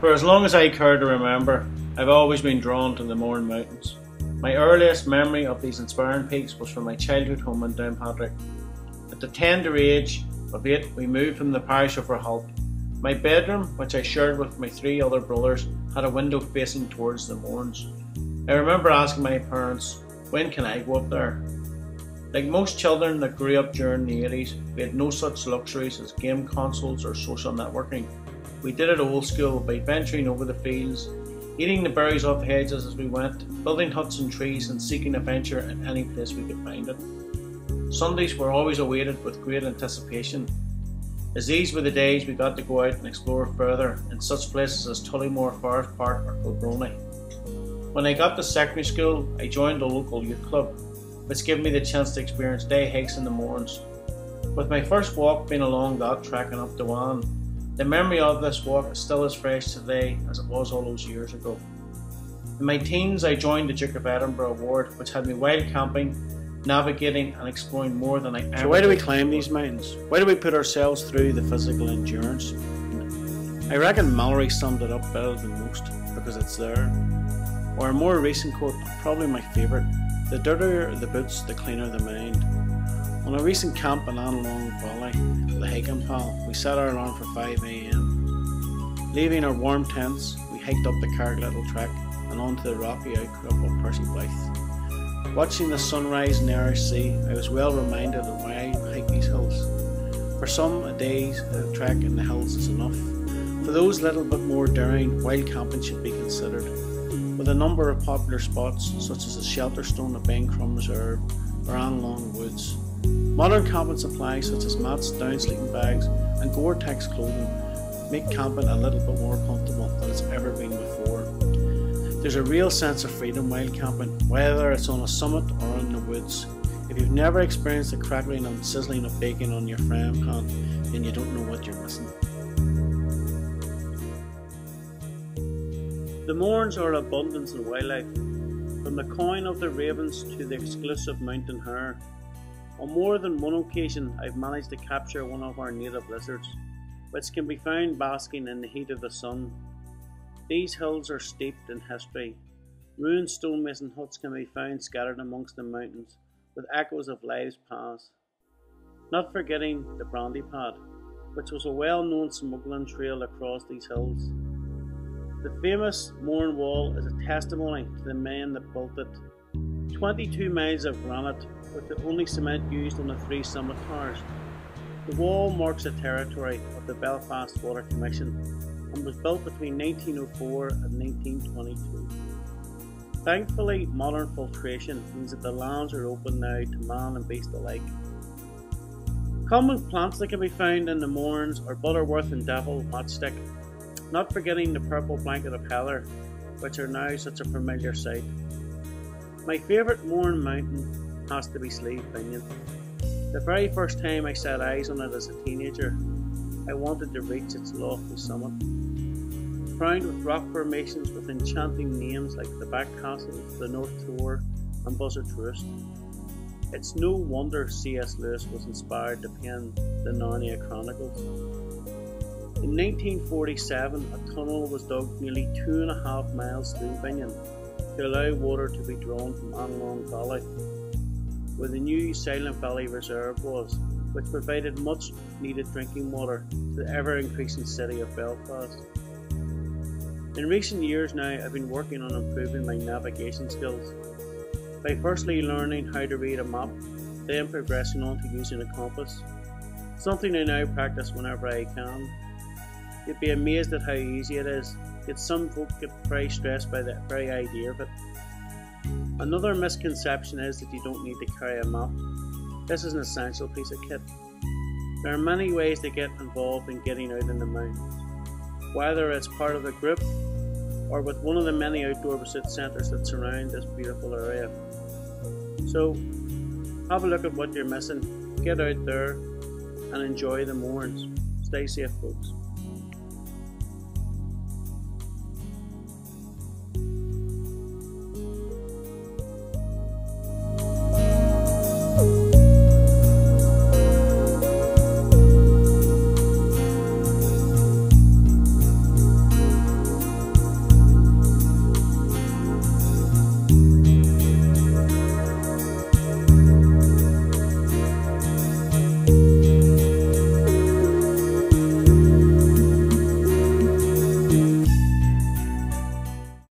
For as long as I care to remember, I've always been drawn to the Mourne Mountains. My earliest memory of these inspiring peaks was from my childhood home in Downpatrick. At the tender age of 8, we moved from the parish of Rahult. My bedroom, which I shared with my 3 other brothers, had a window facing towards the Mournes. I remember asking my parents, when can I go up there? Like most children that grew up during the 80s, we had no such luxuries as game consoles or social networking. We did it old school by venturing over the fields, eating the berries off the hedges as we went, building huts and trees and seeking adventure in any place we could find it. Sundays were always awaited with great anticipation, as these were the days we got to go out and explore further in such places as Tullymore Forest Park or Kilbrony. When I got to secondary school, I joined a local youth club, which gave me the chance to experience day hikes in the Mournes. With my first walk being along that track and up to Wan, the memory of this walk is still as fresh today as it was all those years ago. In my teens, I joined the Duke of Edinburgh Award, which had me wild camping, navigating and exploring more than I ever did. So why do we climb these mountains? Why do we put ourselves through the physical endurance? I reckon Mallory summed it up better than most, because it's there. Or a more recent quote, probably my favourite: the dirtier the boots, the cleaner the mind. On a recent camp in Anlong Valley with a hiking pal, we set our alarm for 5 AM. Leaving our warm tents, we hiked up the Carricklettle track and onto the rocky outcrop of Percy Blythe. Watching the sunrise in the Irish Sea, I was well reminded of why I hike these hills. For some, a day's trek in the hills is enough. For those a little bit more daring, wild camping should be considered, with a number of popular spots such as the Shelterstone at Bencrum Reserve or Anlong Woods. Modern camping supplies such as mats, down sleeping bags and Gore-Tex clothing make camping a little bit more comfortable than it's ever been before. There's a real sense of freedom while camping, whether it's on a summit or in the woods. If you've never experienced the crackling and sizzling of bacon on your frying pan, then you don't know what you're missing. The Mournes are abundance in wildlife, from the cawing of the ravens to the exclusive mountain hare. On more than one occasion, I've managed to capture one of our native lizards, which can be found basking in the heat of the sun. These hills are steeped in history. Ruined stonemason huts can be found scattered amongst the mountains, with echoes of lives past. Not forgetting the Brandy Pad, which was a well-known smuggling trail across these hills. The famous Mourne Wall is a testimony to the men that built it. 22 miles of granite, with the only cement used on the 3 summit towers. The wall marks the territory of the Belfast Water Commission and was built between 1904 and 1922. Thankfully, modern filtration means that the lands are open now to man and beast alike. Common plants that can be found in the Mournes are butterworth and devil matchstick, not forgetting the purple blanket of heather, which are now such a familiar sight. My favourite Mourne mountain has to be Slieve Pinion. The very first time I set eyes on it as a teenager, I wanted to reach its lofty summit. Crowned with rock formations with enchanting names like the Back Castle, the North Tower and Buzzard's Roost. It's no wonder C.S. Lewis was inspired to pen the Narnia Chronicles. In 1947, a tunnel was dug nearly 2.5 miles through Pinion to allow water to be drawn from Anlong Valley, where the new Silent Valley Reserve was, which provided much needed drinking water to the ever-increasing city of Belfast. In recent years now, I've been working on improving my navigation skills, by firstly learning how to read a map, then progressing on to using a compass, something I now practice whenever I can. You'd be amazed at how easy it is, yet some folk get very stressed by the very idea of it. Another misconception is that you don't need to carry a map. This is an essential piece of kit. There are many ways to get involved in getting out in the mountains, whether it's part of a group or with one of the many outdoor pursuit centres that surround this beautiful area. So, have a look at what you're missing, get out there and enjoy the Mournes. Stay safe, folks.